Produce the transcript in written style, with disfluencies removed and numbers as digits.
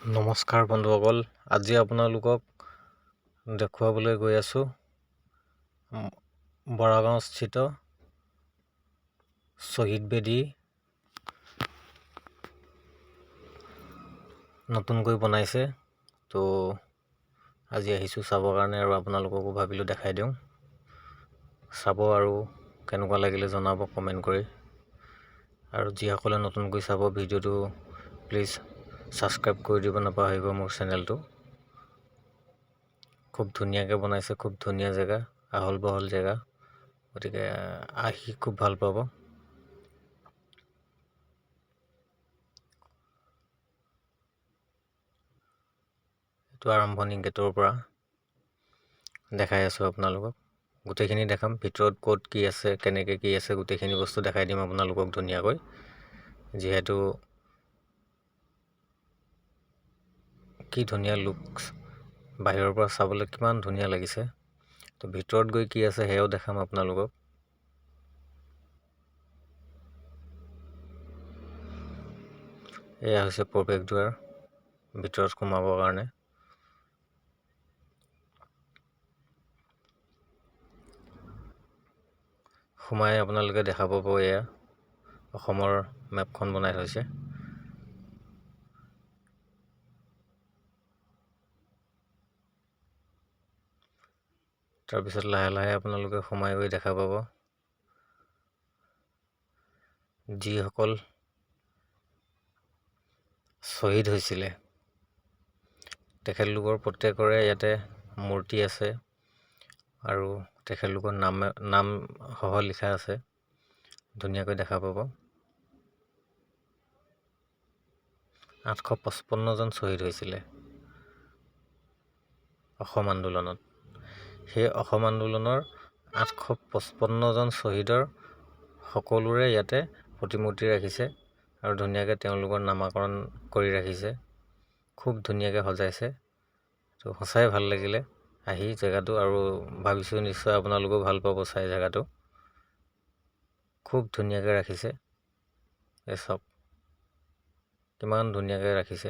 নমস্কাৰ বন্ধুসকল, আজি আপোনালোকক দেখুৱাবলৈ গৈ আছোঁ বৰাগাঁও স্থিত শ্বহীদ বেদী নতুনকৈ বনাইছে। তো আজি আহিছোঁ চাবৰ কাৰণে আৰু আপোনালোককো ভাবিলোঁ দেখাই দিওঁ। চাব আৰু কেনেকুৱা লাগিলে জনাব কমেণ্ট কৰি। আৰু যিসকলে নতুনকৈ চাব ভিডিঅ'টো প্লিজ ছাবস্ক্ৰাইব কৰি দিব নাপাহৰিব মোৰ চেনেলটো। খুব ধুনীয়াকৈ বনাইছে, খুব ধুনীয়া জেগা, আহল বহল জেগা, গতিকে আহি খুব ভাল পাব। এইটো আৰম্ভণি গেটৰ পৰা দেখাই আছোঁ আপোনালোকক। গোটেইখিনি দেখাম, ভিতৰত ক'ত কি আছে, কেনেকৈ কি আছে, গোটেইখিনি বস্তু দেখাই দিম আপোনালোকক ধুনীয়াকৈ। যিহেতু কি ধুনীয়া লুকছ, বাহিৰৰ পৰা চাবলৈ কিমান ধুনীয়া লাগিছে। তো ভিতৰত গৈ কি আছে সেয়াও দেখাম আপোনালোকক। এয়া হৈছে প্ৰৱেশদ্বাৰ ভিতৰত সোমাবৰ কাৰণে। সোমাই আপোনালোকে দেখা পাব এয়া অসমৰ মেপখন বনাই থৈছে। তাৰপিছত লাহে লাহে আপোনালোকে সোমাই গৈ দেখা পাব যিসকল শ্বহীদ হৈছিলে তেখেতলোকৰ প্ৰত্যেকৰে ইয়াতে মূৰ্তি আছে আৰু তেখেতলোকৰ নাম সহ লিখা আছে। ধুনীয়াকৈ দেখা পাব। 855 জন শ্বহীদ হৈছিলে অসম আন্দোলনত। সেই অসম আন্দোলনৰ 855 জন শ্বহীদৰ সকলোৰে ইয়াতে প্ৰতিমূৰ্তি ৰাখিছে আৰু ধুনীয়াকৈ তেওঁলোকৰ নামাকৰণ কৰি ৰাখিছে। খুব ধুনীয়াকৈ সজাইছে। তো সঁচাই ভাল লাগিলে আহি জেগাটো, আৰু ভাবিছোঁ নিশ্চয় আপোনালোকেও ভাল পাব চাই জেগাটো। খুব ধুনীয়াকৈ ৰাখিছে। এই চাওক কিমান ধুনীয়াকৈ ৰাখিছে।